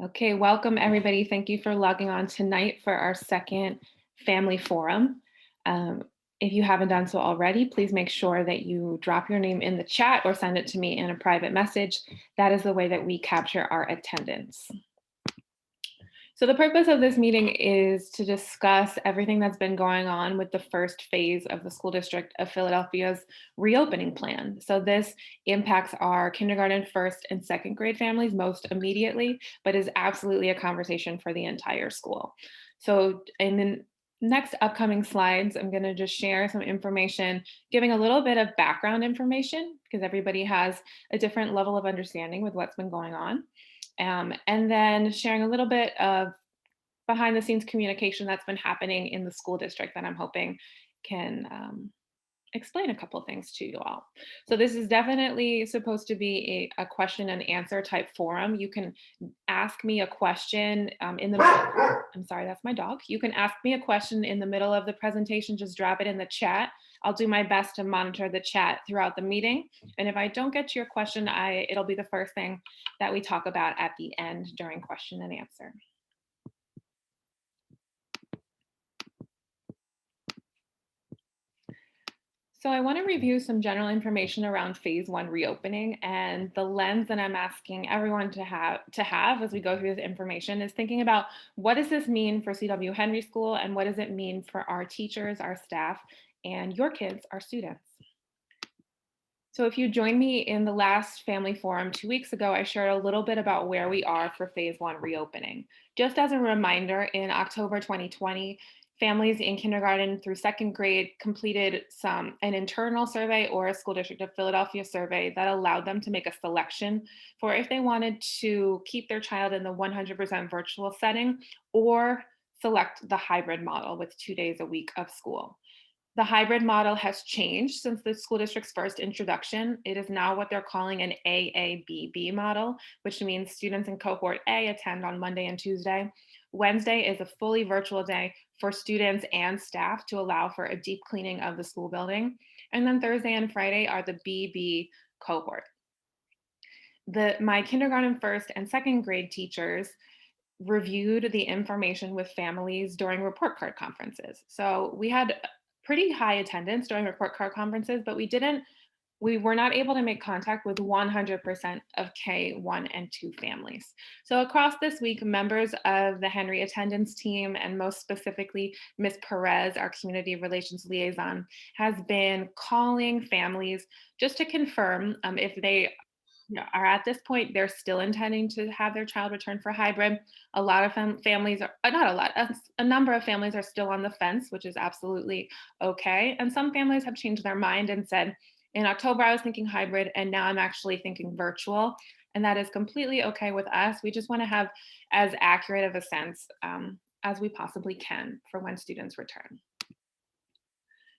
Okay, welcome everybody. Thank you for logging on tonight for our second family forum. Um, if you haven't done so already, please make sure that you drop your name in the chat or send it to me in a private message. That is the way that we capture our attendance. So the purpose of this meeting is to discuss everything that's been going on with the first phase of the School District of Philadelphia's reopening plan. So this impacts our kindergarten, first and second grade families most immediately, but is absolutely a conversation for the entire school. So in the next upcoming slides, I'm going to just share some information, giving a little bit of background information because everybody has a different level of understanding with what's been going on. And then sharing a little bit of behind the scenes communication that's been happening in the school district that I'm hoping can explain a couple things to you all. So this is definitely supposed to be a question and answer type forum. You can ask me a question in the, I'm sorry, that's my dog. You can ask me a question in the middle of the presentation, just drop it in the chat. I'll do my best to monitor the chat throughout the meeting. And if I don't get to your question, it'll be the first thing that we talk about at the end during question and answer. So I want to review some general information around phase one reopening, and the lens that I'm asking everyone to have as we go through this information is thinking about what does this mean for CW Henry School and what does it mean for our teachers, our staff, and your kids, our students. So if you joined me in the last family forum 2 weeks ago, I shared a little bit about where we are for phase one reopening. Just as a reminder, in October 2020, families in kindergarten through second grade completed an internal survey or a School District of Philadelphia survey that allowed them to make a selection for if they wanted to keep their child in the 100% virtual setting or select the hybrid model with 2 days a week of school. The hybrid model has changed since the school district's first introduction. It is now what they're calling an AABB model, which means students in cohort A attend on Monday and Tuesday. Wednesday is a fully virtual day for students and staff to allow for a deep cleaning of the school building. And then Thursday and Friday are the BB cohort. My kindergarten first and second grade teachers reviewed the information with families during report card conferences. So we had pretty high attendance during report card conferences, but we were not able to make contact with 100% of K1 and 2 families. So across this week, members of the Henry attendance team, and most specifically, Ms. Perez, our community relations liaison, has been calling families just to confirm if they are at this point, they're still intending to have their child return for hybrid. A lot of families are, not a lot, a number of families are still on the fence, which is absolutely okay. And some families have changed their mind and said, in October, I was thinking hybrid, and now I'm actually thinking virtual. And that is completely okay with us. We just want to have as accurate of a sense as we possibly can for when students return.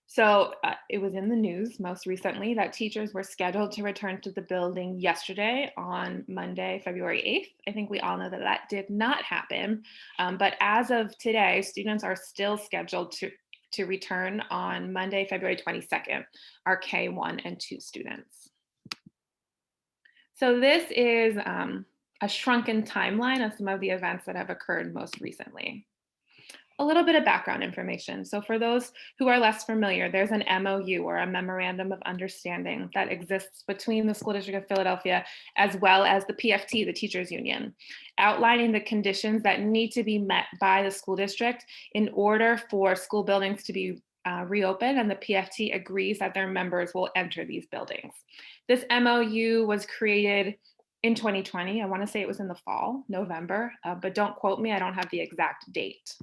So it was in the news most recently that teachers were scheduled to return to the building yesterday on Monday, February 8th. I think we all know that that did not happen. But as of today, students are still scheduled to return on Monday, February 22nd, our K1 and 2 students. So this is a shrunken timeline of some of the events that have occurred most recently. A little bit of background information. So for those who are less familiar, there's an MOU or a memorandum of understanding that exists between the School District of Philadelphia as well as the PFT, the teachers union, outlining the conditions that need to be met by the school district in order for school buildings to be reopened, and the PFT agrees that their members will enter these buildings. This MOU was created in 2020. I want to say it was in the fall, November, but don't quote me, I don't have the exact date.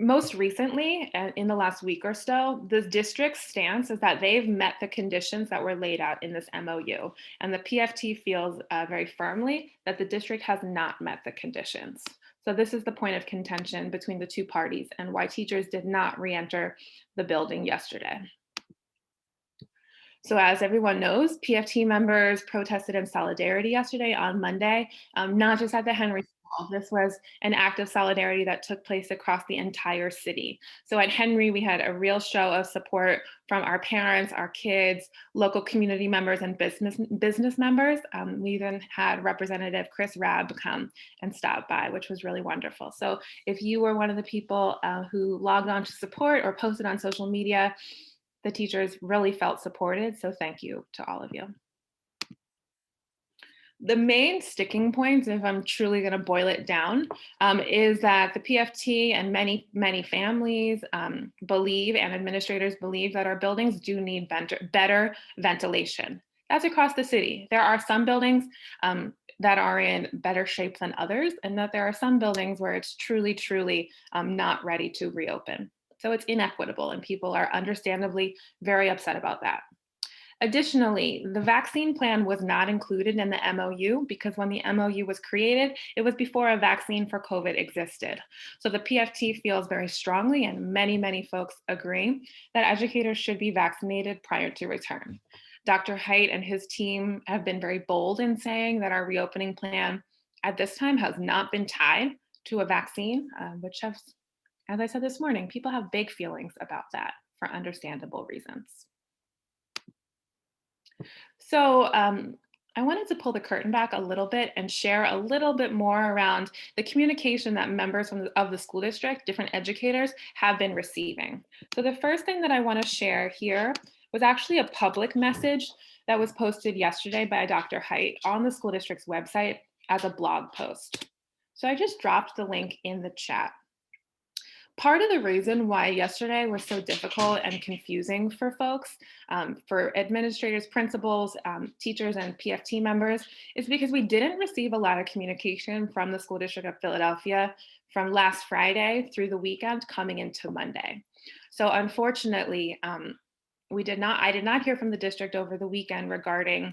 Most recently, in the last week or so, the district's stance is that they've met the conditions that were laid out in this MOU. And the PFT feels very firmly that the district has not met the conditions. So this is the point of contention between the two parties and why teachers did not re-enter the building yesterday. So as everyone knows, PFT members protested in solidarity yesterday on Monday, not just at the Henry This was an act of solidarity that took place across the entire city. So at Henry, we had a real show of support from our parents, our kids, local community members, and business members. We even had Representative Chris Rabb come and stop by, which was really wonderful. So if you were one of the people who logged on to support or posted on social media, the teachers really felt supported. So thank you to all of you. The main sticking points, if I'm truly going to boil it down, is that the PFT and many families believe, and administrators believe, that our buildings do need better ventilation. That's across the city. There are some buildings that are in better shape than others, and that there are some buildings where it's truly not ready to reopen. So it's inequitable, and people are understandably very upset about that. Additionally, the vaccine plan was not included in the MOU because when the MOU was created, it was before a vaccine for COVID existed. So the PFT feels very strongly, and many folks agree, that educators should be vaccinated prior to return. Dr. Hite and his team have been very bold in saying that our reopening plan at this time has not been tied to a vaccine, which has, as I said this morning, people have big feelings about that for understandable reasons. So I wanted to pull the curtain back a little bit and share a little bit more around the communication that members of the school district, different educators, have been receiving. So the first thing that I want to share here was actually a public message that was posted yesterday by Dr. Hite on the school district's website as a blog post. So I just dropped the link in the chat. Part of the reason why yesterday was so difficult and confusing for folks, for administrators, principals, teachers, and PFT members, is because we didn't receive a lot of communication from the School District of Philadelphia from last Friday through the weekend coming into Monday. So unfortunately, I did not hear from the district over the weekend regarding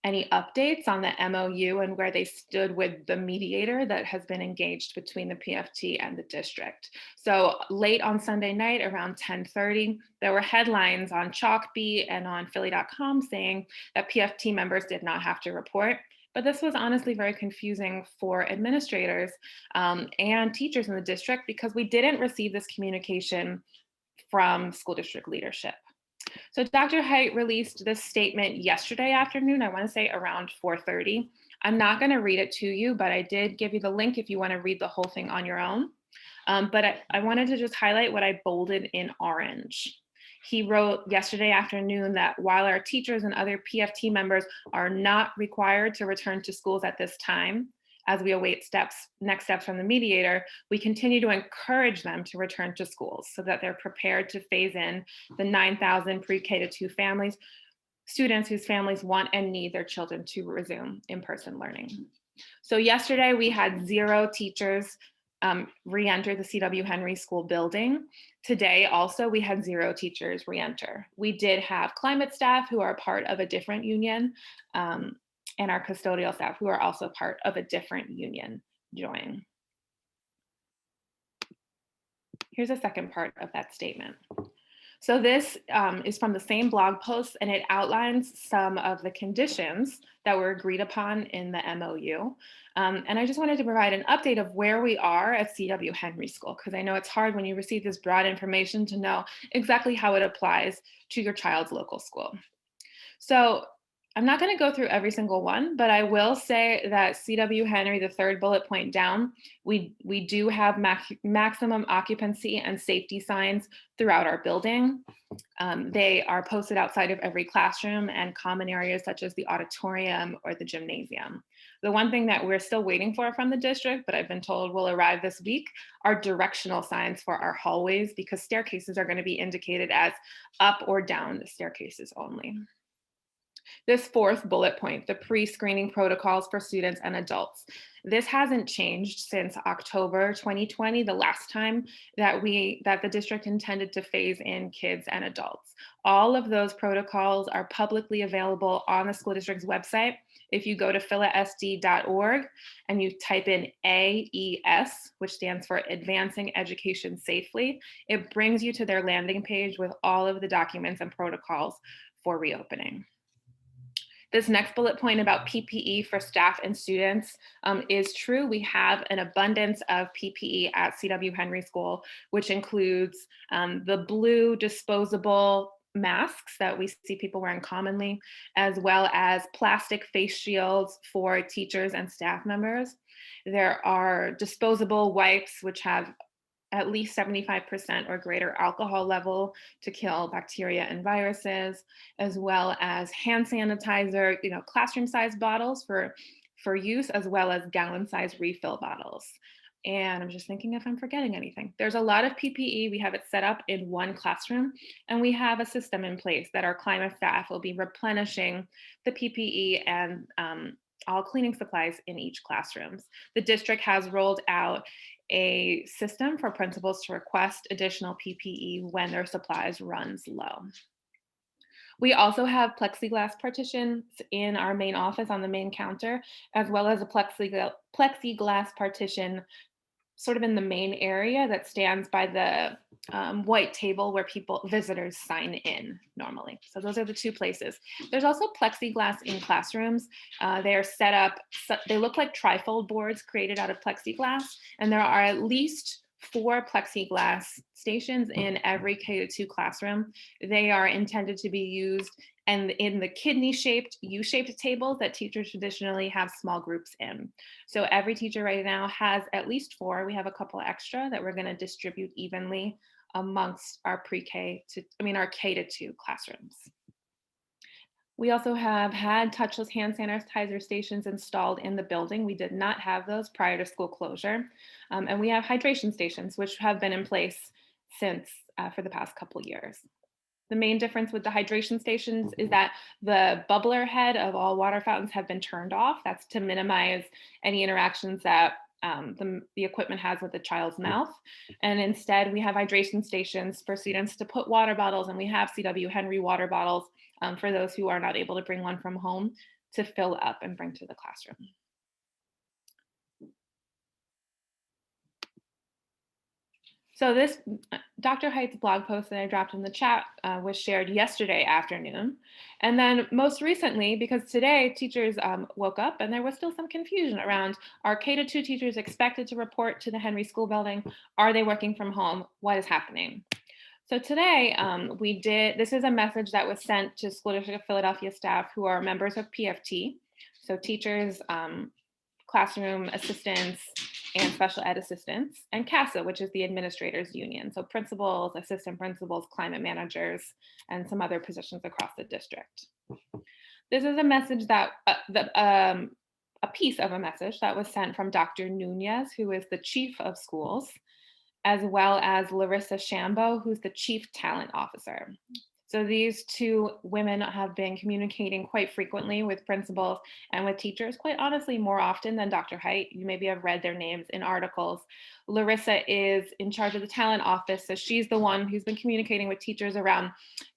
any updates on the MOU and where they stood with the mediator that has been engaged between the PFT and the district. So late on Sunday night around 10:30, there were headlines on Chalkbeat and on Philly.com saying that PFT members did not have to report. But this was honestly very confusing for administrators and teachers in the district because we didn't receive this communication from school district leadership. So Dr. Hite released this statement yesterday afternoon, I want to say around 4:30. I'm not going to read it to you, but I did give you the link if you want to read the whole thing on your own. But I wanted to just highlight what I bolded in orange. He wrote yesterday afternoon that while our teachers and other PFT members are not required to return to schools at this time, as we await next steps from the mediator, we continue to encourage them to return to schools so that they're prepared to phase in the 9,000 pre-K to 2 students whose families want and need their children to resume in-person learning. So yesterday we had 0 teachers re-enter the C.W. Henry School building. Today also we had 0 teachers re-enter. We did have climate staff who are part of a different union, and our custodial staff who are also part of a different union join. Here's a second part of that statement. So this is from the same blog post, and it outlines some of the conditions that were agreed upon in the MOU. And I just wanted to provide an update of where we are at C.W. Henry School, because I know it's hard when you receive this broad information to know exactly how it applies to your child's local school. So I'm not going to go through every single one, but I will say that C.W. Henry, the third bullet point down, we do have maximum occupancy and safety signs throughout our building. They are posted outside of every classroom and common areas such as the auditorium or the gymnasium. The one thing that we're still waiting for from the district, but I've been told will arrive this week, are directional signs for our hallways, because staircases are going to be indicated as up or down the staircases only. This fourth bullet point, the pre-screening protocols for students and adults. This hasn't changed since October 2020, the last time that the district intended to phase in kids and adults. All of those protocols are publicly available on the school district's website. If you go to philasd.org and you type in AES, which stands for Advancing Education Safely, it brings you to their landing page with all of the documents and protocols for reopening. This next bullet point about PPE for staff and students is true. We have an abundance of PPE at CW Henry School, which includes the blue disposable masks that we see people wearing commonly, as well as plastic face shields for teachers and staff members. There are disposable wipes, which have at least 75% or greater alcohol level to kill bacteria and viruses, as well as hand sanitizer, classroom size bottles for use, as well as gallon size refill bottles. And I'm just thinking if I'm forgetting anything. There's a lot of PPE. We have it set up in one classroom, and we have a system in place that our climate staff will be replenishing the PPE and all cleaning supplies in each classroom. The district has rolled out a system for principals to request additional PPE when their supplies runs low. We also have plexiglass partitions in our main office on the main counter, as well as a plexiglass partition sort of in the main area that stands by the white table where visitors sign in normally. So those are the two places. There's also plexiglass in classrooms. They are set up, they look like trifold boards created out of plexiglass, and there are at least 4 plexiglass stations in every K-2 classroom. They are intended to be used and in the kidney-shaped, U-shaped tables that teachers traditionally have small groups in. So every teacher right now has at least 4. We have a couple extra that we're going to distribute evenly amongst our our K-2 classrooms. We also have had touchless hand sanitizer stations installed in the building. We did not have those prior to school closure. And we have hydration stations, which have been in place since for the past couple years. The main difference with the hydration stations is that the bubbler head of all water fountains have been turned off. That's to minimize any interactions that the equipment has with the child's mouth. And instead, we have hydration stations for students to put water bottles, and we have CW Henry water bottles for those who are not able to bring one from home to fill up and bring to the classroom. So this Dr. Height's blog post that I dropped in the chat was shared yesterday afternoon. And then most recently, because today teachers woke up and there was still some confusion around, are K-2 teachers expected to report to the Henry School building? Are they working from home? What is happening? So today this is a message that was sent to School District of Philadelphia staff who are members of PFT. So teachers, classroom assistants, and special ed assistants, and CASA, which is the administrators union. So principals, assistant principals, climate managers, and some other positions across the district. This is a message that, a piece of a message that was sent from Dr. Nunez, who is the chief of schools, as well as Larissa Shambo, who's the chief talent officer. So these two women have been communicating quite frequently with principals and with teachers, quite honestly, more often than Dr. Height. You maybe have read their names in articles. Larissa is in charge of the talent office, so she's the one who's been communicating with teachers around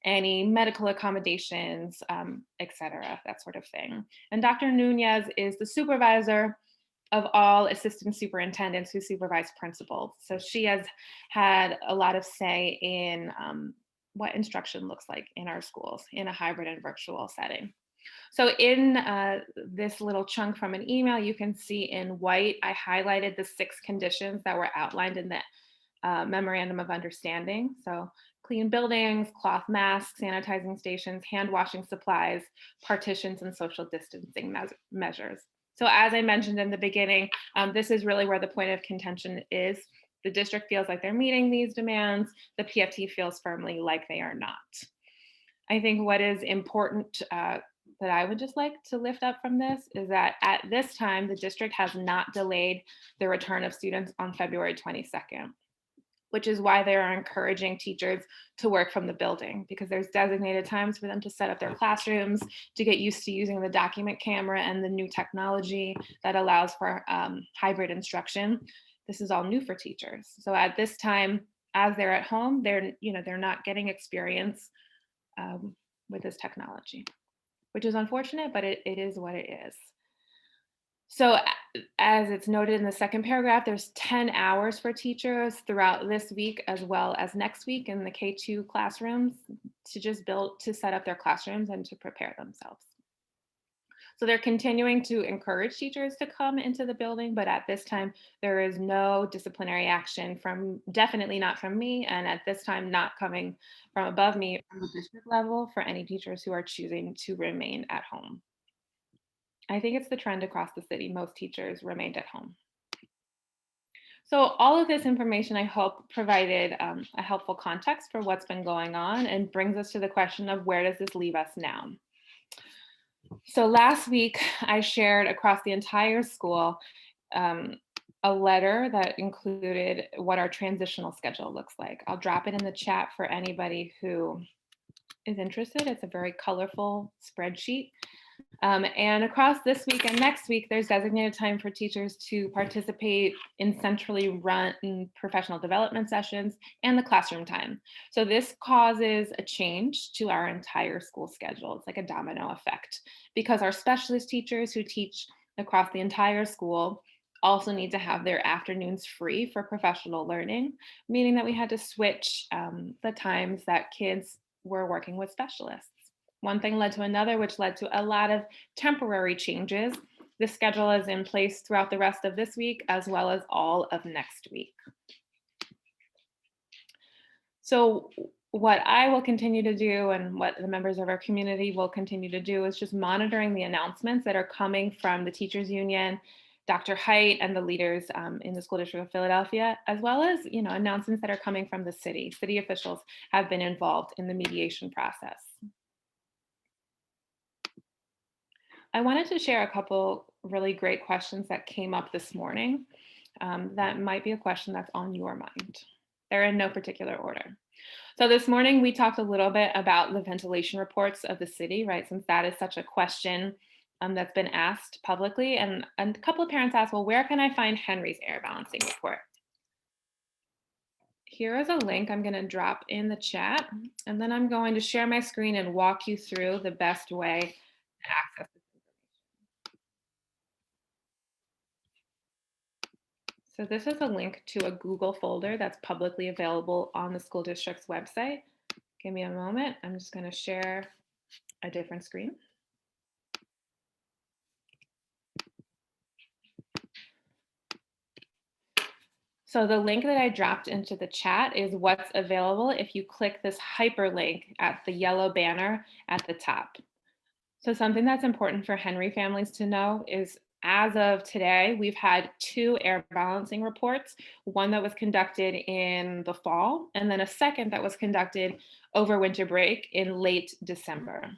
any medical accommodations, et cetera, that sort of thing. And Dr. Nunez is the supervisor of all assistant superintendents who supervise principals. So she has had a lot of say in what instruction looks like in our schools in a hybrid and virtual setting. So in this little chunk from an email, you can see in white, I highlighted the 6 conditions that were outlined in the memorandum of understanding. So clean buildings, cloth masks, sanitizing stations, hand washing supplies, partitions, and social distancing measures. So as I mentioned in the beginning, this is really where the point of contention is. The district feels like they're meeting these demands. The PFT feels firmly like they are not. I think what is important that I would just like to lift up from this is that at this time, the district has not delayed the return of students on February 22nd, which is why they are encouraging teachers to work from the building, because there's designated times for them to set up their classrooms, to get used to using the document camera and the new technology that allows for hybrid instruction. This is all new for teachers. So at this time, as they're at home, they're not getting experience with this technology, which is unfortunate, but it is what it is. So as it's noted in the second paragraph, there's 10 hours for teachers throughout this week as well as next week in the K-2 classrooms to just set up their classrooms and to prepare themselves. So they're continuing to encourage teachers to come into the building, but at this time, there is no disciplinary action from, definitely not from me, and at this time, not coming from above me from the district level for any teachers who are choosing to remain at home. I think it's the trend across the city. Most teachers remained at home. So all of this information, I hope, provided a helpful context for what's been going on and brings us to the question of where does this leave us now? So last week, I shared across the entire school um, a letter that included what our transitional schedule looks like. I'll drop it in the chat for anybody who is interested. It's a very colorful spreadsheet. And across this week and next week, there's designated time for teachers to participate in centrally run professional development sessions and the classroom time. So this causes a change to our entire school schedule. It's like a domino effect because our specialist teachers who teach across the entire school also need to have their afternoons free for professional learning, meaning that we had to switch the times that kids were working with specialists. One thing led to another, which led to a lot of temporary changes. The schedule is in place throughout the rest of this week, as well as all of next week. So what I will continue to do and what the members of our community will continue to do is just monitoring the announcements that are coming from the teachers union, Dr. Height, and the leaders in the school district of Philadelphia, as well as announcements that are coming from the city. City officials have been involved in the mediation process. I wanted to share a couple really great questions that came up this morning that might be a question that's on your mind. They're in no particular order. So this morning we talked a little bit about the ventilation reports of the city, right? Since that is such a question that's been asked publicly. And a couple of parents asked, well, where can I find Henry's air balancing report? Here is a link I'm going to drop in the chat, and then I'm going to share my screen and walk you through the best way to access it. So this is a link to a Google folder that's publicly available on the school district's website. Give me a moment. I'm just going to share a different screen. So the link that I dropped into the chat is what's available if you click this hyperlink at the yellow banner at the top. So something that's important for Henry families to know is as of today, we've had 2 air balancing reports, one that was conducted in the fall, and then a second that was conducted over winter break in late December.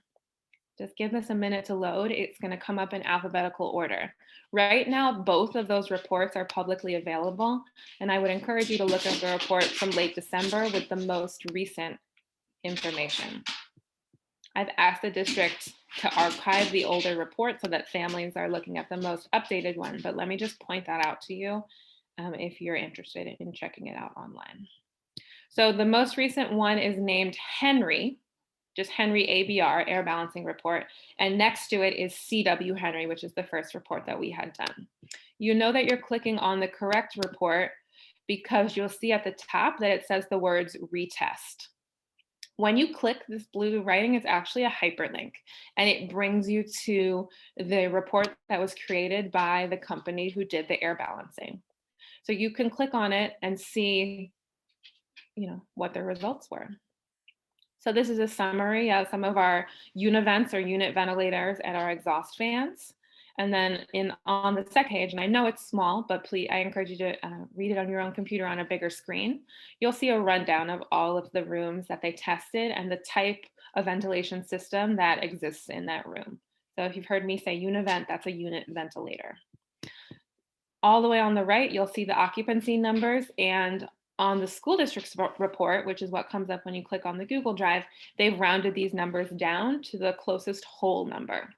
Just give this a minute to load. It's going to come up in alphabetical order. Right now, both of those reports are publicly available, and I would encourage you to look at the report from late December with the most recent information. I've asked the district to archive the older report so that families are looking at the most updated one, but let me just point that out to you if you're interested in checking it out online. So the most recent one is named Henry, just Henry ABR, Air Balancing Report, and next to it is CW Henry, which is the first report that we had done. You know that you're clicking on the correct report because you'll see at the top that it says the words retest. When you click this blue writing, it's actually a hyperlink, and it brings you to the report that was created by the company who did the air balancing. So you can click on it and see, what the results were. So this is a summary of some of our univents or unit ventilators and our exhaust fans. And then on the second page, and I know it's small, but please, I encourage you to read it on your own computer on a bigger screen. You'll see a rundown of all of the rooms that they tested and the type of ventilation system that exists in that room. So if you've heard me say univent, that's a unit ventilator. All the way on the right, you'll see the occupancy numbers, and on the school district's report, which is what comes up when you click on the Google Drive, they've rounded these numbers down to the closest whole number.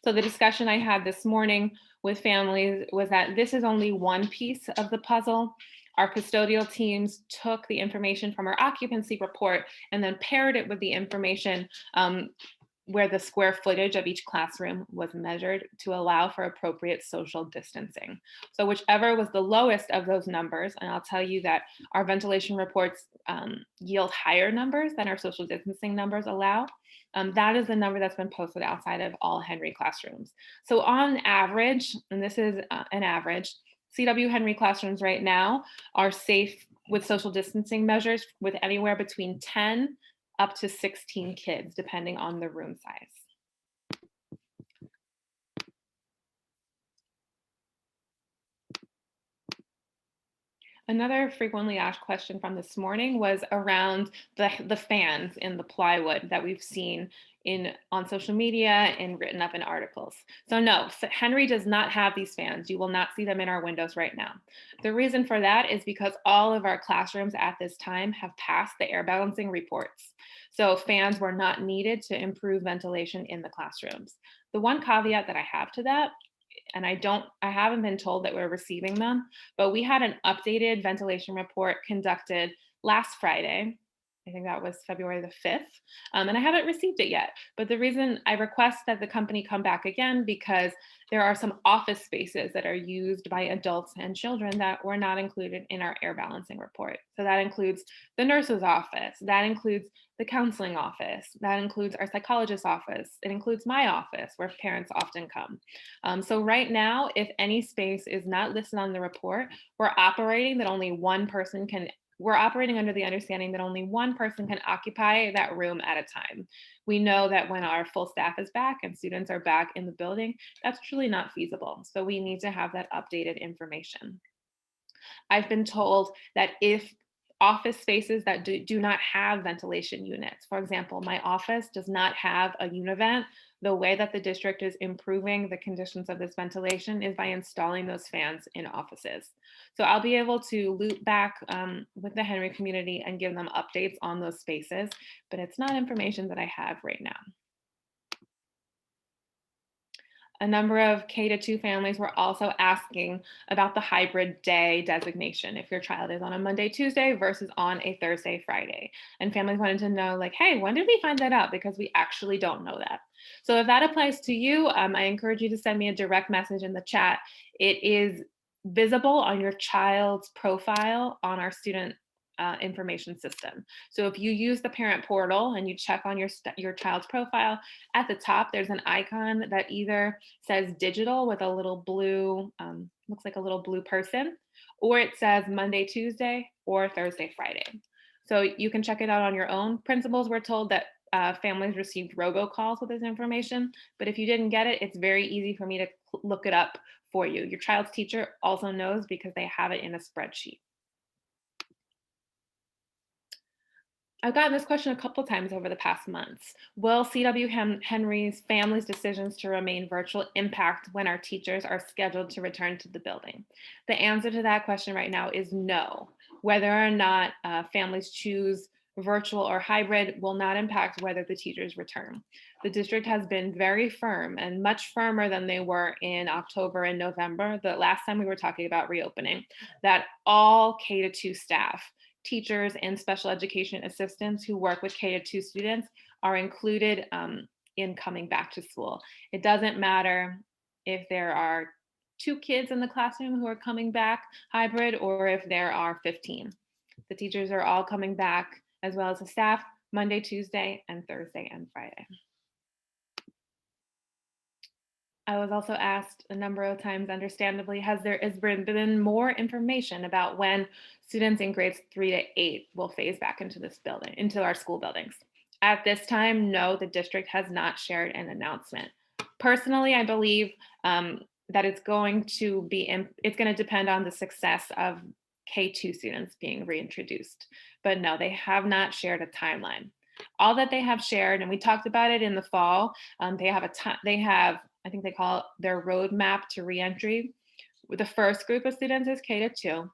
So the discussion I had this morning with families was that this is only one piece of the puzzle. Our custodial teams took the information from our occupancy report and then paired it with the information where the square footage of each classroom was measured to allow for appropriate social distancing. So whichever was the lowest of those numbers, and I'll tell you that our ventilation reports yield higher numbers than our social distancing numbers allow. That is the number that's been posted outside of all Henry classrooms. So on average, and this is an average, CW Henry classrooms right now are safe with social distancing measures with anywhere between 10 up to 16 kids, depending on the room size. Another frequently asked question from this morning was around the fans in the plywood that we've seen on social media and written up in articles. So no, Henry does not have these fans. You will not see them in our windows right now. The reason for that is because all of our classrooms at this time have passed the air balancing reports. So fans were not needed to improve ventilation in the classrooms. The one caveat that I have to that, and I haven't been told that we're receiving them, but we had an updated ventilation report conducted last Friday. I think that was February the 5th, and I haven't received it yet. But the reason I request that the company come back again, because there are some office spaces that are used by adults and children that were not included in our air balancing report. So that includes the nurse's office, that includes the counseling office, that includes our psychologist's office, it includes my office where parents often come. So right now, if any space is not listed on the report, we're operating under the understanding that only one person can occupy that room at a time. We know that when our full staff is back and students are back in the building, that's truly not feasible. So we need to have that updated information. I've been told that if office spaces that do not have ventilation units, for example, my office does not have a univent, the way that the district is improving the conditions of this ventilation is by installing those fans in offices. So I'll be able to loop back with the Henry community and give them updates on those spaces, but it's not information that I have right now. A number of K-2 families were also asking about the hybrid day designation, if your child is on a Monday, Tuesday versus on a Thursday, Friday. And families wanted to know, like, hey, when did we find that out? Because we actually don't know that. So if that applies to you, I encourage you to send me a direct message in the chat. It is visible on your child's profile on our student information system. So if you use the parent portal and you check on your child's profile, at the top there's an icon that either says digital with a little blue, looks like a little blue person, or it says Monday, Tuesday, or Thursday, Friday. So you can check it out on your own. Principals were told that families received robocalls with this information, but if you didn't get it, it's very easy for me to look it up for you. Your child's teacher also knows because they have it in a spreadsheet. I've gotten this question a couple times over the past months. Will CW Henry's family's decisions to remain virtual impact when our teachers are scheduled to return to the building? The answer to that question right now is no. Whether or not families choose virtual or hybrid will not impact whether the teachers return. The district has been very firm and much firmer than they were in October and November, the last time we were talking about reopening, that all K-2 staff, teachers and special education assistants who work with K-2 students are included in coming back to school. It doesn't matter if there are 2 kids in the classroom who are coming back hybrid or if there are 15. The teachers are all coming back, as well as the staff, Monday, Tuesday, and Thursday and Friday. I was also asked a number of times, understandably, has there been more information about when students in grades 3 to 8 will phase back into this building, into our school buildings? At this time, no, the district has not shared an announcement. Personally, I believe that it's going to depend on the success of K-2 students being reintroduced. But no, they have not shared a timeline. All that they have shared, and we talked about it in the fall, they have I think they call it their roadmap to reentry. The first group of students is K-2.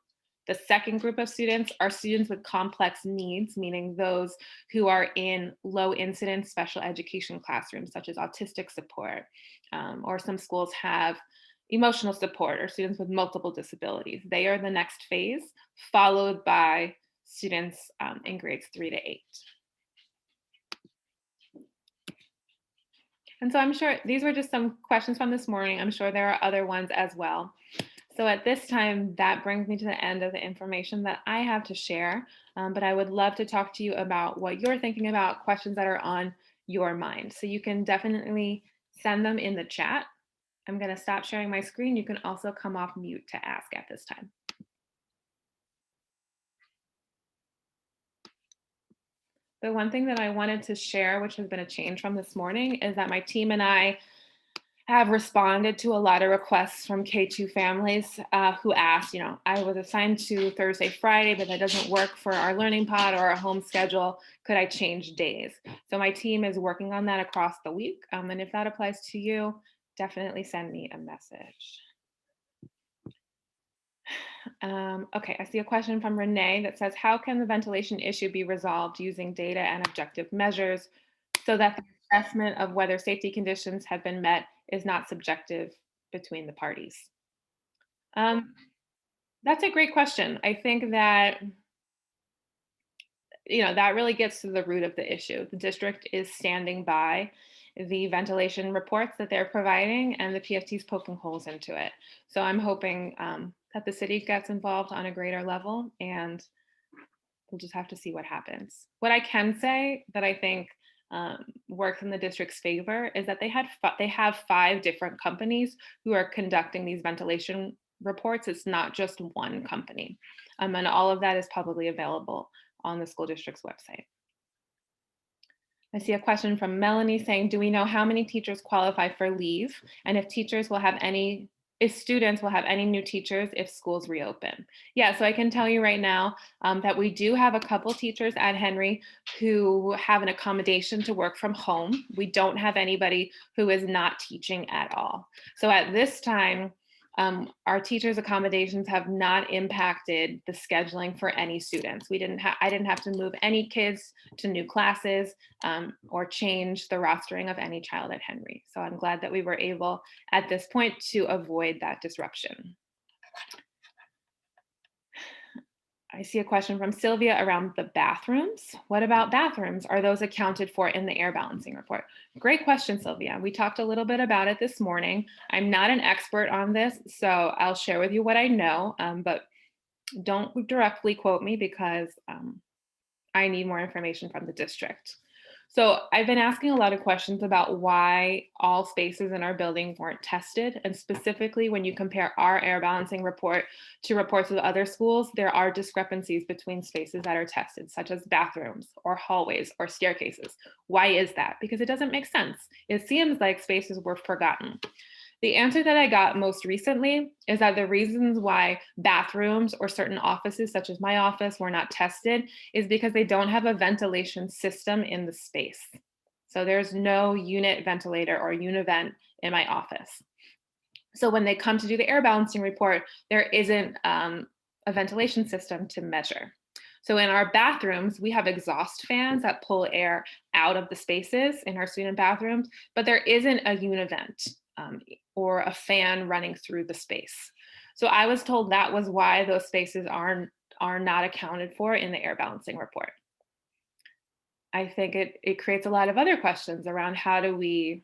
The second group of students are students with complex needs, meaning those who are in low incidence special education classrooms, such as autistic support, or some schools have emotional support or students with multiple disabilities. They are the next phase, followed by students in grades 3 to 8. And so I'm sure these were just some questions from this morning. I'm sure there are other ones as well. So at this time, that brings me to the end of the information that I have to share. But I would love to talk to you about what you're thinking about, questions that are on your mind. So you can definitely send them in the chat. I'm going to stop sharing my screen. You can also come off mute to ask at this time. The one thing that I wanted to share, which has been a change from this morning, is that my team and I have responded to a lot of requests from K2 families who asked, I was assigned to Thursday, Friday, but that doesn't work for our learning pod or our home schedule. Could I change days? So my team is working on that across the week. And if that applies to you, definitely send me a message. Okay, I see a question from Renee that says, how can the ventilation issue be resolved using data and objective measures so that the assessment of whether safety conditions have been met is not subjective between the parties? That's a great question. I think that, that really gets to the root of the issue. The district is standing by the ventilation reports that they're providing, and the PFT is poking holes into it. So I'm hoping that the city gets involved on a greater level, and we'll just have to see what happens. What I can say that I think works in the district's favor is that they have 5 different companies who are conducting these ventilation reports. It's not just one company, and all of that is publicly available on the school district's website. I see a question from Melanie saying, do we know how many teachers qualify for leave, and if students will have any new teachers if schools reopen? Yeah, so I can tell you right now that we do have a couple teachers at Henry who have an accommodation to work from home. We don't have anybody who is not teaching at all. So at this time, our teachers' accommodations have not impacted the scheduling for any students. I didn't have to move any kids to new classes or change the rostering of any child at Henry. So I'm glad that we were able at this point to avoid that disruption. I see a question from Sylvia around the bathrooms. What about bathrooms? Are those accounted for in the air balancing report? Great question, Sylvia. We talked a little bit about it this morning. I'm not an expert on this, so I'll share with you what I know, but don't directly quote me because I need more information from the district. So I've been asking a lot of questions about why all spaces in our building weren't tested. And specifically, when you compare our air balancing report to reports of other schools, there are discrepancies between spaces that are tested, such as bathrooms or hallways or staircases. Why is that? Because it doesn't make sense. It seems like spaces were forgotten. The answer that I got most recently is that the reasons why bathrooms or certain offices, such as my office, were not tested is because they don't have a ventilation system in the space. So there's no unit ventilator or univent in my office. So when they come to do the air balancing report, there isn't a ventilation system to measure. So in our bathrooms, we have exhaust fans that pull air out of the spaces in our student bathrooms, but there isn't a univent or a fan running through the space. So I was told that was why those spaces are not accounted for in the air balancing report. I think it creates a lot of other questions around how do we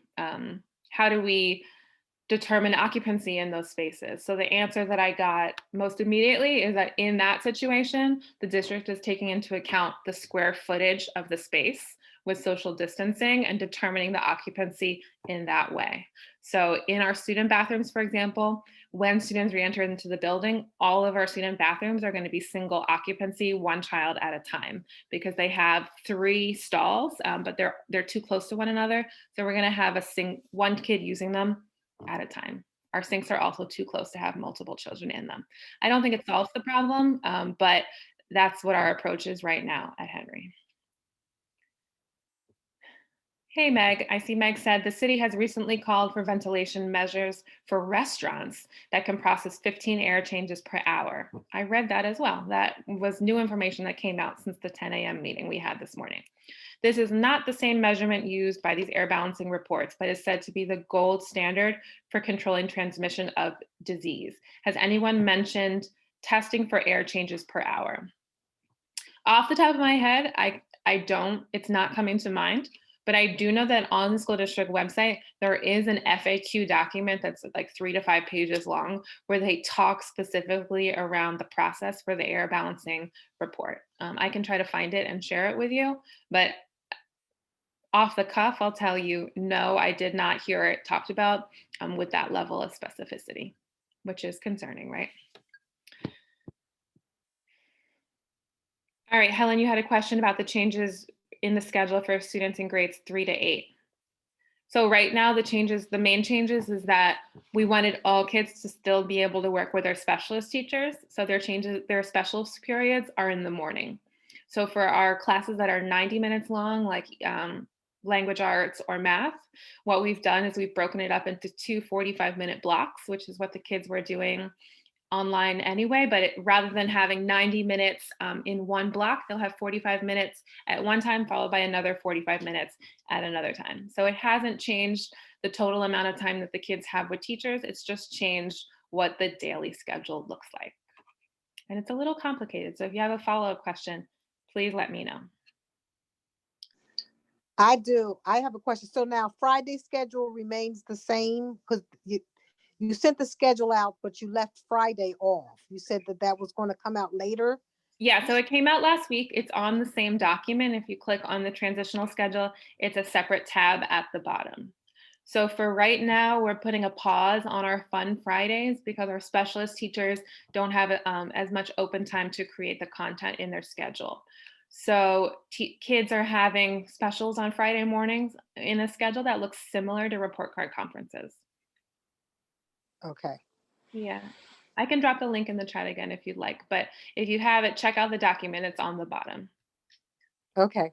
determine occupancy in those spaces. So the answer that I got most immediately is that in that situation, the district is taking into account the square footage of the space with social distancing and determining the occupancy in that way. So in our student bathrooms, for example, when students re-enter into the building, all of our student bathrooms are going to be single occupancy, one child at a time, because they have 3 stalls, but they're too close to one another. So we're going to have one kid using them at a time. Our sinks are also too close to have multiple children in them. I don't think it solves the problem, but that's what our approach is right now at Henry. Hey, Meg. I see Meg said the city has recently called for ventilation measures for restaurants that can process 15 air changes per hour. I read that as well. That was new information that came out since the 10 a.m. meeting we had this morning. This is not the same measurement used by these air balancing reports, but is said to be the gold standard for controlling transmission of disease. Has anyone mentioned testing for air changes per hour? Off the top of my head, I don't, it's not coming to mind, But I do know that on the school district website, there is an FAQ document that's like 3 to 5 pages long where they talk specifically around the process for the air balancing report. I can try to find it and share it with you, but off the cuff, I'll tell you, no, I did not hear it talked about with that level of specificity, which is concerning, right? All right, Helen, you had a question about the changes in the schedule for students in grades 3 to 8. So right now, the main changes is that we wanted all kids to still be able to work with their specialist teachers. So their specialist periods are in the morning. So for our classes that are 90 minutes long, like language arts or math, what we've done is we've broken it up into 2 45-minute blocks, which is what the kids were doing online anyway, but rather than having 90 minutes in one block, they'll have 45 minutes at one time, followed by another 45 minutes at another time. So it hasn't changed the total amount of time that the kids have with teachers. It's just changed what the daily schedule looks like. And it's a little complicated. So if you have a follow-up question, please let me know. I do. I have a question. So now Friday schedule remains the same because you sent the schedule out, but you left Friday off. You said that was going to come out later. Yeah, so it came out last week. It's on the same document. If you click on the transitional schedule, it's a separate tab at the bottom. So for right now, we're putting a pause on our Fun Fridays because our specialist teachers don't have as much open time to create the content in their schedule. So kids are having specials on Friday mornings in a schedule that looks similar to report card conferences. Okay. Yeah, I can drop the link in the chat again if you'd like, but if you have it, check out the document. It's on the bottom. Okay.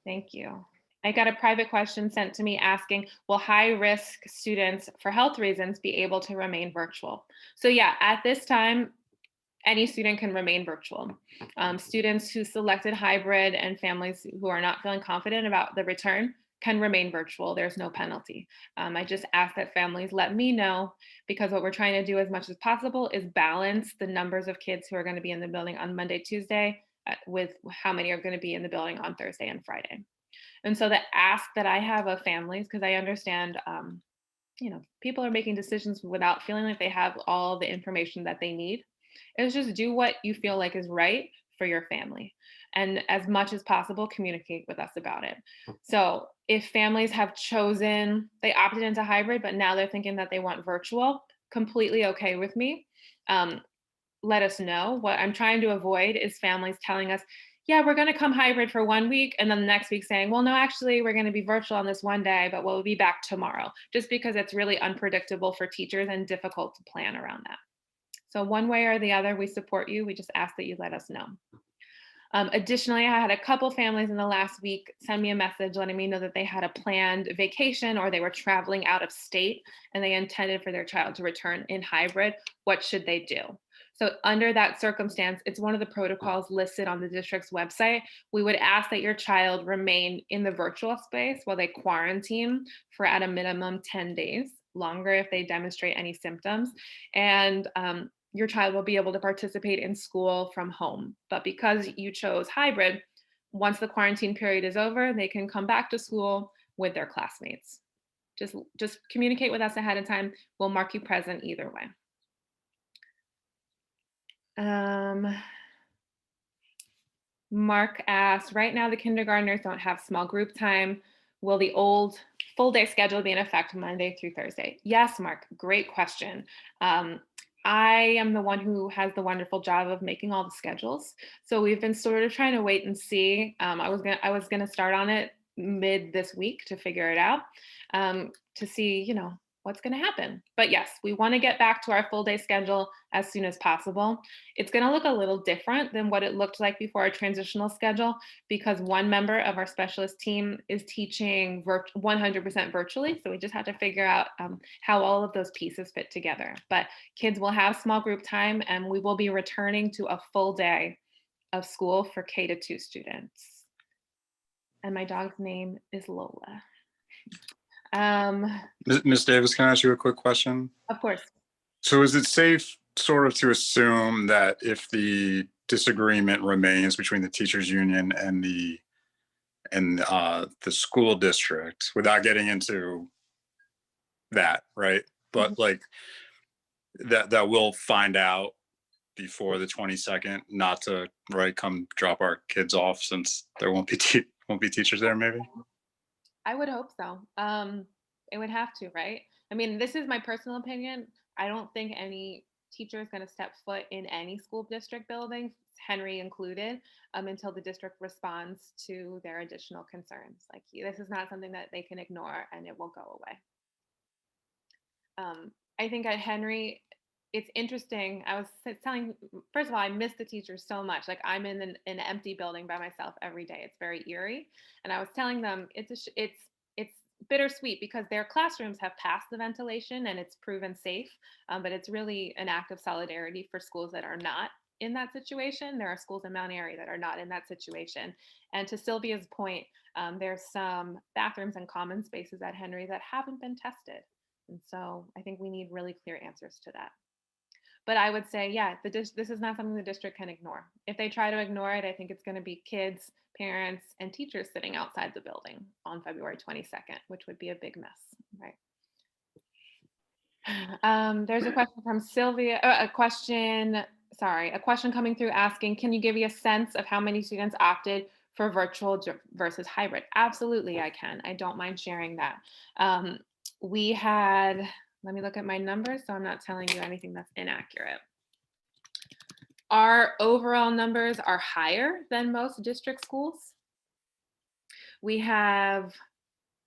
Thank you. I got a private question sent to me asking, will high-risk students for health reasons be able to remain virtual? So yeah, at this time, any student can remain virtual. Students who selected hybrid and families who are not feeling confident about the return can remain virtual. There's no penalty. I just ask that families let me know, because what we're trying to do as much as possible is balance the numbers of kids who are going to be in the building on Monday, Tuesday with how many are going to be in the building on Thursday and Friday. And so the ask that I have of families, because I understand, people are making decisions without feeling like they have all the information that they need, is just do what you feel like is right for your family. And as much as possible, communicate with us about it. So if families have chosen, they opted into hybrid, but now they're thinking that they want virtual, completely okay with me. Let us know. What I'm trying to avoid is families telling us, yeah, we're going to come hybrid for 1 week, and then the next week saying, well, no, actually, we're going to be virtual on this one day, but we'll be back tomorrow, just because it's really unpredictable for teachers and difficult to plan around that. So one way or the other, we support you. We just ask that you let us know. Additionally, I had a couple families in the last week send me a message letting me know that they had a planned vacation or they were traveling out of state and they intended for their child to return in hybrid. What should they do? So under that circumstance, it's one of the protocols listed on the district's website. We would ask that your child remain in the virtual space while they quarantine for at a minimum 10 days, longer if they demonstrate any symptoms. And your child will be able to participate in school from home. But because you chose hybrid, once the quarantine period is over, they can come back to school with their classmates. Just communicate with us ahead of time. We'll mark you present either way. Mark asks, right now the kindergartners don't have small group time. Will the old full day schedule be in effect Monday through Thursday? Yes, Mark, great question. I am the one who has the wonderful job of making all the schedules. So we've been sort of trying to wait and see. I was gonna start on it mid this week to figure it out, to see, what's going to happen. But yes, we want to get back to our full day schedule as soon as possible. It's going to look a little different than what it looked like before our transitional schedule, because one member of our specialist team is teaching 100% virtually. So we just have to figure out how all of those pieces fit together. But kids will have small group time and we will be returning to a full day of school for K-2 students. And my dog's name is Lola. Ms. Davis, can I ask you a quick question? Of course. So is it safe sort of to assume that if the disagreement remains between the teachers union and the in the school district, without getting into that, right? But like that we'll find out before the 22nd, not to right come drop our kids off since there won't be teachers there, maybe. I would hope so. It would have to, right? I mean, this is my personal opinion. I don't think any teacher is going to step foot in any school district building, Henry included, until the district responds to their additional concerns. Like, this is not something that they can ignore, and it will go away. I think at Henry, it's interesting. I was telling, first of all, I miss the teachers so much. Like, I'm in an empty building by myself every day. It's very eerie. And I was telling them it's bittersweet because their classrooms have passed the ventilation and it's proven safe. But it's really an act of solidarity for schools that are not in that situation. There are schools in Mount Airy that are not in that situation. And to Sylvia's point, there's some bathrooms and common spaces at Henry that haven't been tested. And so I think we need really clear answers to that. But I would say, yeah, this is not something the district can ignore. If they try to ignore it, I think it's going to be kids, parents, and teachers sitting outside the building on February 22nd, which would be a big mess, right? There's a question from Sylvia, a question coming through asking, can you give me a sense of how many students opted for virtual versus hybrid? Absolutely, I can. I don't mind sharing that. We had, let me look at my numbers so I'm not telling you anything that's inaccurate. Our overall numbers are higher than most district schools.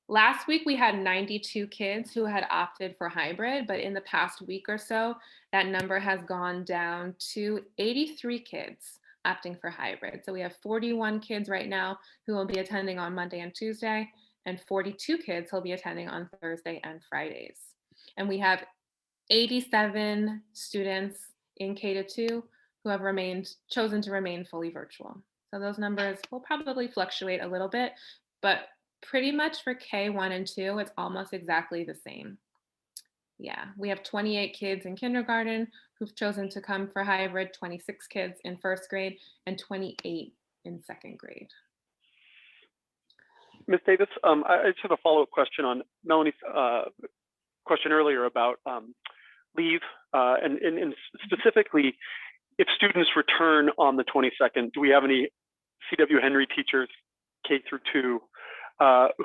Last week we had 92 kids who had opted for hybrid, but in the past week or so, that number has gone down to 83 kids opting for hybrid. So we have 41 kids right now who will be attending on Monday and Tuesday, and 42 kids who'll be attending on Thursday and Fridays. And we have 87 students in K-2 who have chosen to remain fully virtual. So those numbers will probably fluctuate a little bit, but pretty much for K1 and 2, it's almost exactly the same. Yeah, we have 28 kids in kindergarten who've chosen to come for hybrid, 26 kids in first grade, and 28 in second grade. Ms. Davis, I just have a follow-up question on Melanie's question earlier about leave, and specifically, if students return on the 22nd, do we have any CW Henry teachers, K through 2,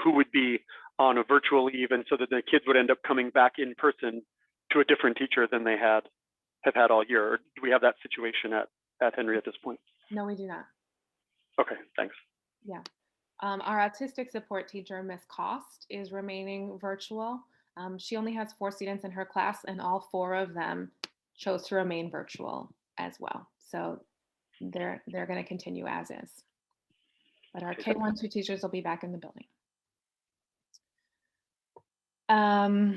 who would be on a virtual leave, and so that the kids would end up coming back in person to a different teacher than they have had all year? Or do we have that situation at Henry at this point? No, we do not. Okay, thanks. Yeah. Our autistic support teacher, Miss Cost, is remaining virtual. She only has 4 students in her class, and all 4 of them chose to remain virtual as well. So they're going to continue as is. But our K1, 2 teachers will be back in the building. I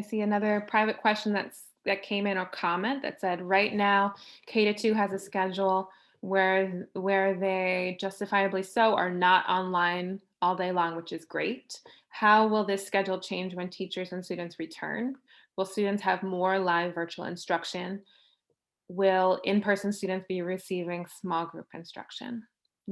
see another private question that came in, or comment that said, right now, K-2 has a schedule where they justifiably so are not online all day long, which is great. How will this schedule change when teachers and students return? Will students have more live virtual instruction? Will in-person students be receiving small group instruction?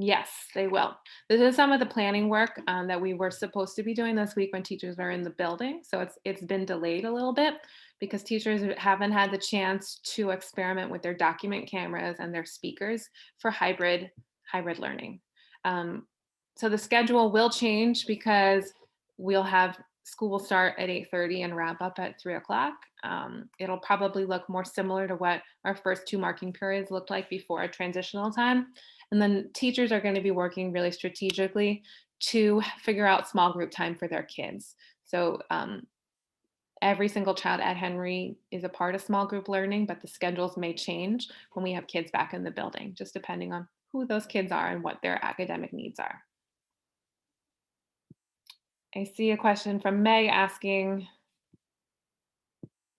Yes, they will. This is some of the planning work that we were supposed to be doing this week when teachers are in the building. So it's been delayed a little bit because teachers haven't had the chance to experiment with their document cameras and their speakers for hybrid learning. So the schedule will change because school will start at 8:30 and wrap up at 3 o'clock. It'll probably look more similar to what our first 2 marking periods looked like before a transitional time. And then teachers are going to be working really strategically to figure out small group time for their kids. So every single child at Henry is a part of small group learning, but the schedules may change when we have kids back in the building, just depending on who those kids are and what their academic needs are. I see a question from Meg asking,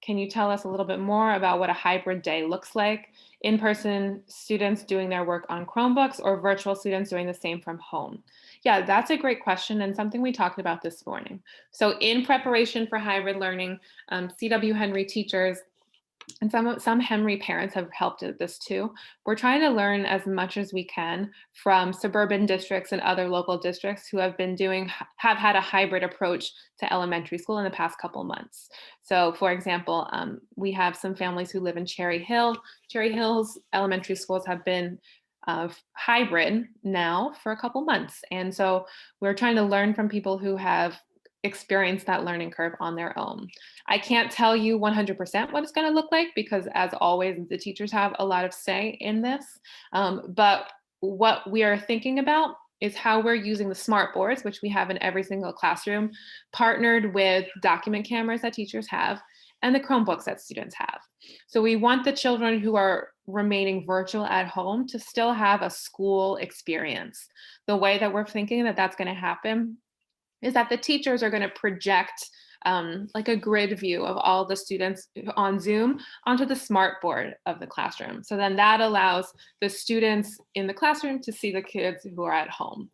can you tell us a little bit more about what a hybrid day looks like? In-person students doing their work on Chromebooks or virtual students doing the same from home? Yeah, that's a great question and something we talked about this morning. So in preparation for hybrid learning, CW Henry teachers and some Henry parents have helped with this too. We're trying to learn as much as we can from suburban districts and other local districts who have had a hybrid approach to elementary school in the past couple months. So, for example, we have some families who live in Cherry Hill. Cherry Hill's elementary schools have been hybrid now for a couple months, and so we're trying to learn from people who have experienced that learning curve on their own. I can't tell you 100% what it's going to look like because, as always, the teachers have a lot of say in this. But what we are thinking about is how we're using the smart boards, which we have in every single classroom, partnered with document cameras that teachers have and the Chromebooks that students have. So we want the children who are remaining virtual at home to still have a school experience. The way that we're thinking that that's going to happen is that the teachers are going to project like a grid view of all the students on Zoom onto the smart board of the classroom. So then that allows the students in the classroom to see the kids who are at home.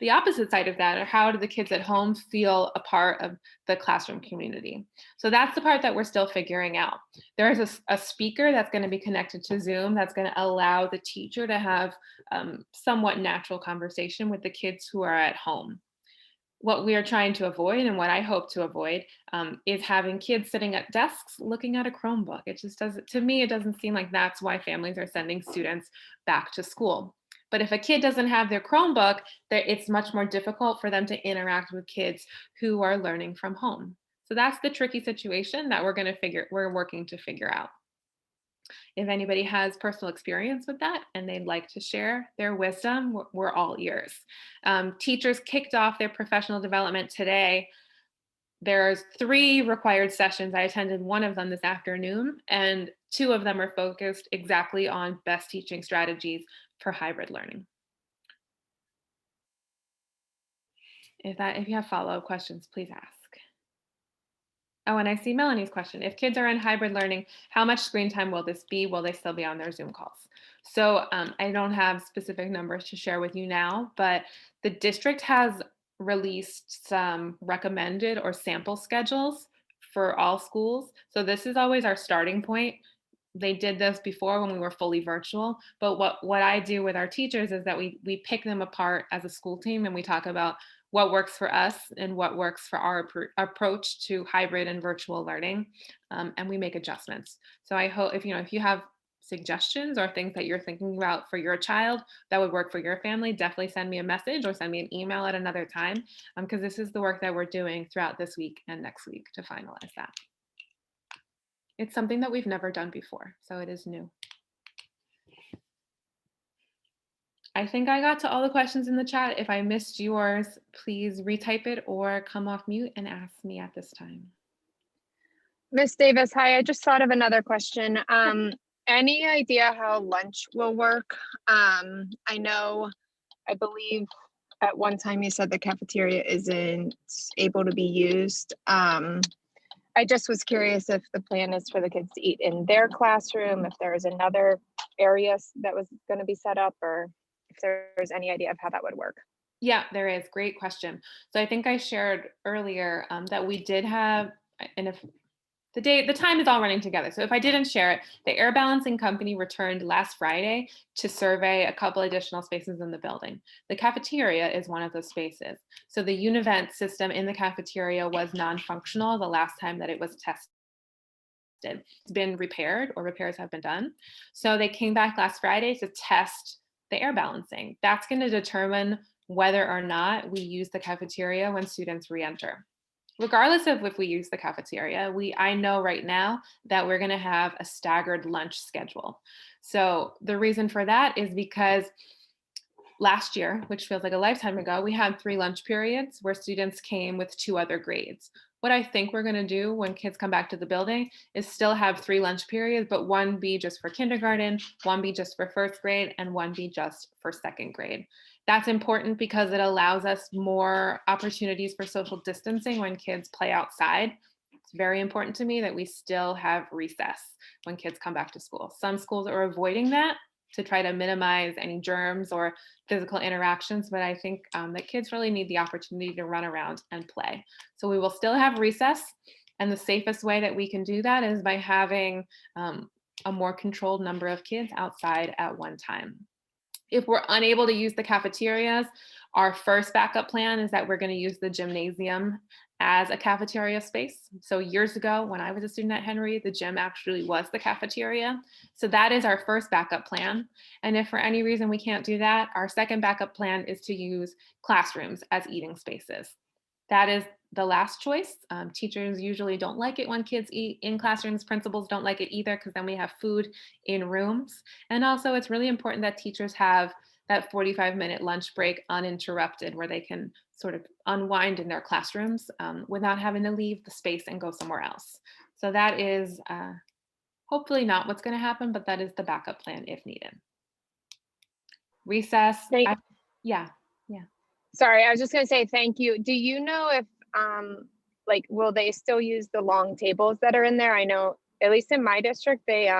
The opposite side of that are how do the kids at home feel a part of the classroom community? So that's the part that we're still figuring out. There is a speaker that's going to be connected to Zoom that's going to allow the teacher to have somewhat natural conversation with the kids who are at home. What we are trying to avoid, and what I hope to avoid, is having kids sitting at desks looking at a Chromebook. It just doesn't, to me, it doesn't seem like that's why families are sending students back to school. But if a kid doesn't have their Chromebook, it's much more difficult for them to interact with kids who are learning from home. So that's the tricky situation that we're working to figure out. If anybody has personal experience with that and they'd like to share their wisdom, we're all ears. Teachers kicked off their professional development today. There's 3 required sessions. I attended one of them this afternoon, and 2 of them are focused exactly on best teaching strategies for hybrid learning. If you have follow-up questions, please ask. Oh, and I see Melanie's question. If kids are in hybrid learning, how much screen time will this be? Will they still be on their Zoom calls? So I don't have specific numbers to share with you now, but the district has released some recommended or sample schedules for all schools. So this is always our starting point. They did this before when we were fully virtual, but what I do with our teachers is that we pick them apart as a school team and we talk about what works for us and what works for our approach to hybrid and virtual learning, and we make adjustments. So I hope if you have suggestions or things that you're thinking about for your child that would work for your family, definitely send me a message or send me an email at another time, because this is the work that we're doing throughout this week and next week to finalize that. It's something that we've never done before, so it is new. I think I got to all the questions in the chat. If I missed yours, please retype it or come off mute and ask me at this time. Miss Davis, hi, I just thought of another question. Any idea how lunch will work? I believe at one time you said the cafeteria isn't able to be used. I just was curious if the plan is for the kids to eat in their classroom, if there is another area that was going to be set up, or if there's any idea of how that would work. Yeah, there is. Great question. So I think I shared earlier that we did have, and if the time is all running together. So if I didn't share it, the air balancing company returned last Friday to survey a couple additional spaces in the building. The cafeteria is one of those spaces. So the Univent system in the cafeteria was non-functional the last time that it was tested. It's been repaired, or repairs have been done. So they came back last Friday to test the air balancing. That's going to determine whether or not we use the cafeteria when students re-enter. Regardless of if we use the cafeteria, I know right now that we're going to have a staggered lunch schedule. So the reason for that is because last year, which feels like a lifetime ago, we had 3 lunch periods where students came with 2 other grades. What I think we're going to do when kids come back to the building is still have 3 lunch periods, but 1 be just for kindergarten, 1 be just for 1st grade, and 1 be just for 2nd grade. That's important because it allows us more opportunities for social distancing when kids play outside. It's very important to me that we still have recess when kids come back to school. Some schools are avoiding that to try to minimize any germs or physical interactions, but I think that kids really need the opportunity to run around and play. So we will still have recess. And the safest way that we can do that is by having a more controlled number of kids outside at one time. If we're unable to use the cafeterias, our first backup plan is that we're going to use the gymnasium as a cafeteria space. So years ago, when I was a student at Henry, the gym actually was the cafeteria. So that is our first backup plan. And if for any reason we can't do that, our second backup plan is to use classrooms as eating spaces. That is the last choice. Teachers usually don't like it when kids eat in classrooms. Principals don't like it either because then we have food in rooms. And also it's really important that teachers have that 45-minute lunch break uninterrupted where they can sort of unwind in their classrooms without having to leave the space and go somewhere else. So that is hopefully not what's going to happen, but that is the backup plan if needed. Recess. Yeah. Sorry, I was just gonna say thank you. Do you know if, like, will they still use the long tables that are in there? I know, at least in my district, they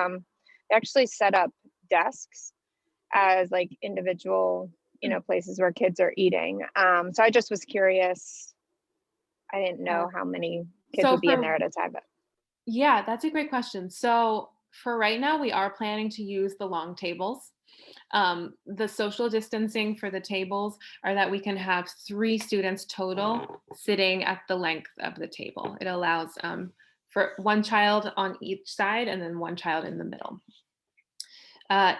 actually set up desks as like individual, places where kids are eating. So I just was curious. I didn't know how many kids would be in there at a time, but. Yeah, that's a great question. So for right now, we are planning to use the long tables. The social distancing for the tables are that we can have 3 students total sitting at the length of the table. It allows for 1 child on each side and then 1 child in the middle.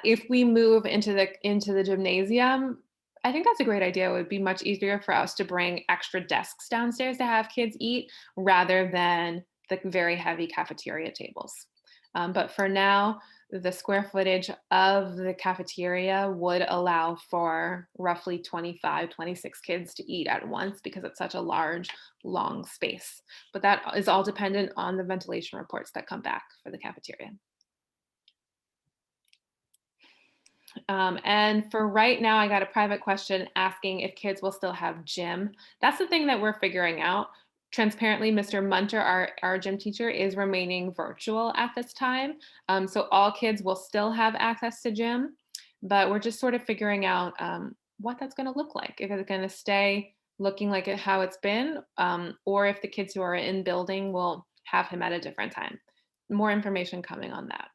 If we move into the gymnasium, I think that's a great idea. It would be much easier for us to bring extra desks downstairs to have kids eat rather than the very heavy cafeteria tables. But for now, the square footage of the cafeteria would allow for roughly 25, 26 kids to eat at once because it's such a large, long space. But that is all dependent on the ventilation reports that come back for the cafeteria. And for right now, I got a private question asking if kids will still have gym. That's the thing that we're figuring out. Transparently, Mr. Munter, our gym teacher, is remaining virtual at this time. So all kids will still have access to gym, but we're just sort of figuring out what that's going to look like. If it's going to stay looking like how it's been, or if the kids who are in building will have him at a different time. More information coming on that.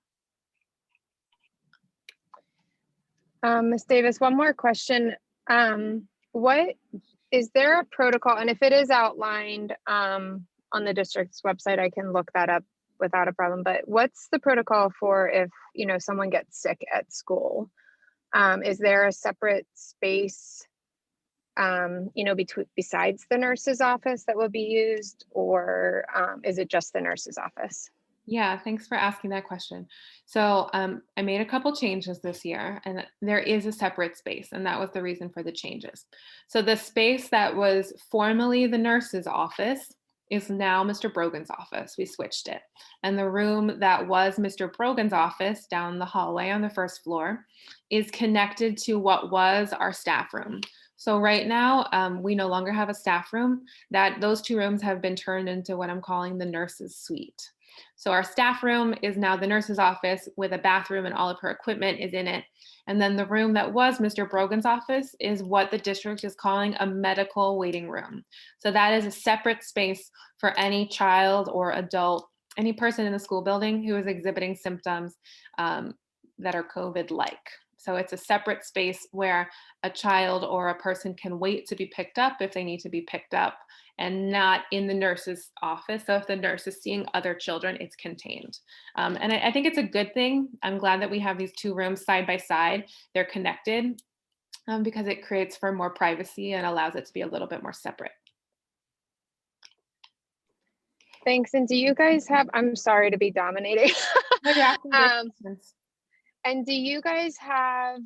Ms. Davis, one more question. What is there a protocol, and if it is outlined on the district's website, I can look that up without a problem, but what's the protocol for if, someone gets sick at school? Is there a separate space, besides the nurse's office that will be used, or is it just the nurse's office? Yeah, thanks for asking that question. So I made a couple changes this year, and there is a separate space, and that was the reason for the changes. So the space that was formerly the nurse's office is now Mr. Brogan's office. We switched it. And the room that was Mr. Brogan's office down the hallway on the first floor is connected to what was our staff room. So right now, we no longer have a staff room. Those 2 rooms have been turned into what I'm calling the nurse's suite. So our staff room is now the nurse's office with a bathroom and all of her equipment is in it. And then the room that was Mr. Brogan's office is what the district is calling a medical waiting room. So that is a separate space for any child or adult, any person in the school building who is exhibiting symptoms that are COVID-like. So it's a separate space where a child or a person can wait to be picked up if they need to be picked up, and not in the nurse's office. So if the nurse is seeing other children, it's contained. And I think it's a good thing. I'm glad that we have these 2 rooms side by side. They're connected because it creates for more privacy and allows it to be a little bit more separate. Thanks. And do you guys have, I'm sorry to be dominating. And do you guys have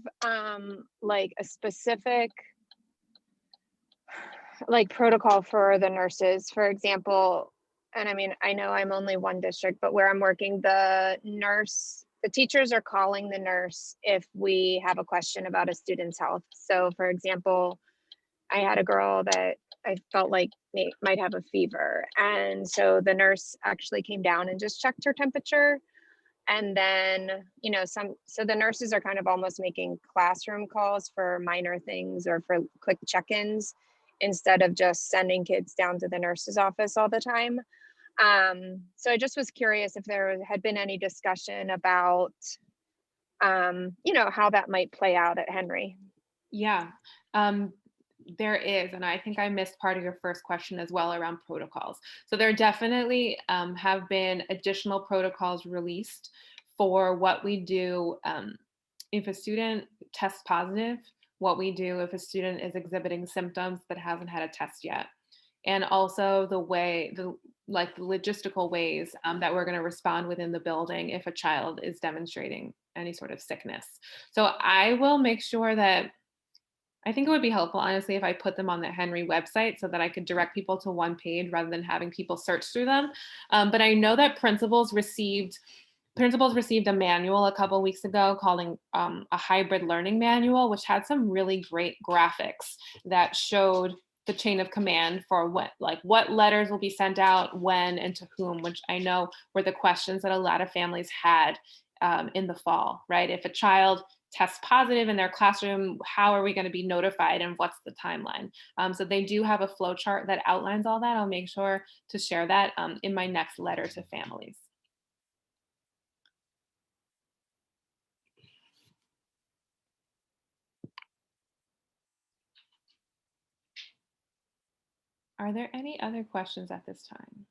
like a specific protocol for the nurses, for example? And I mean, I know I'm only one district, but where I'm working, the teachers are calling the nurse if we have a question about a student's health. So for example, I had a girl that I felt like might have a fever. And so the nurse actually came down and just checked her temperature. And then, so the nurses are kind of almost making classroom calls for minor things or for quick check-ins instead of just sending kids down to the nurse's office all the time. So I just was curious if there had been any discussion about, how that might play out at Henry. Yeah, there is, and I think I missed part of your first question as well around protocols. So there definitely have been additional protocols released for what we do if a student tests positive, what we do if a student is exhibiting symptoms but hasn't had a test yet, and also the logistical ways that we're going to respond within the building if a child is demonstrating any sort of sickness. So I will make sure that I think it would be helpful, honestly, if I put them on the Henry website so that I could direct people to one page rather than having people search through them. But I know that principals received a manual a couple weeks ago calling a hybrid learning manual, which had some really great graphics that showed the chain of command for what letters will be sent out when and to whom, which I know were the questions that a lot of families had in the fall, right? If a child tests positive in their classroom, how are we going to be notified and what's the timeline? So they do have a flow chart that outlines all that. I'll make sure to share that in my next letter to families. Are there any other questions at this time?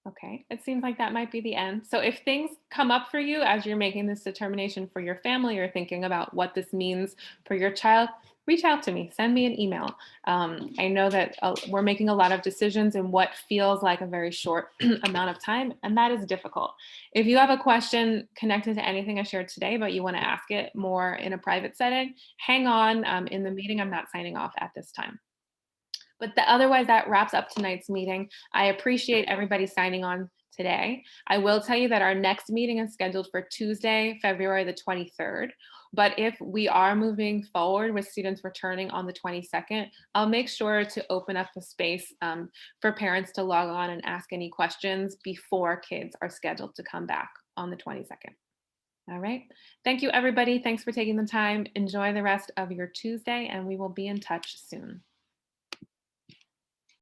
Okay, it seems like that might be the end. So if things come up for you as you're making this determination for your family or thinking about what this means for your child, reach out to me, send me an email. I know that we're making a lot of decisions in what feels like a very short amount of time, and that is difficult. If you have a question connected to anything I shared today, but you want to ask it more in a private setting, hang on in the meeting. I'm not signing off at this time. But otherwise, that wraps up tonight's meeting. I appreciate everybody signing on today. I will tell you that our next meeting is scheduled for Tuesday, February the 23rd. But if we are moving forward with students returning on the 22nd, I'll make sure to open up a space for parents to log on and ask any questions before kids are scheduled to come back on the 22nd. All right. Thank you, everybody. Thanks for taking the time. Enjoy the rest of your Tuesday, and we will be in touch soon.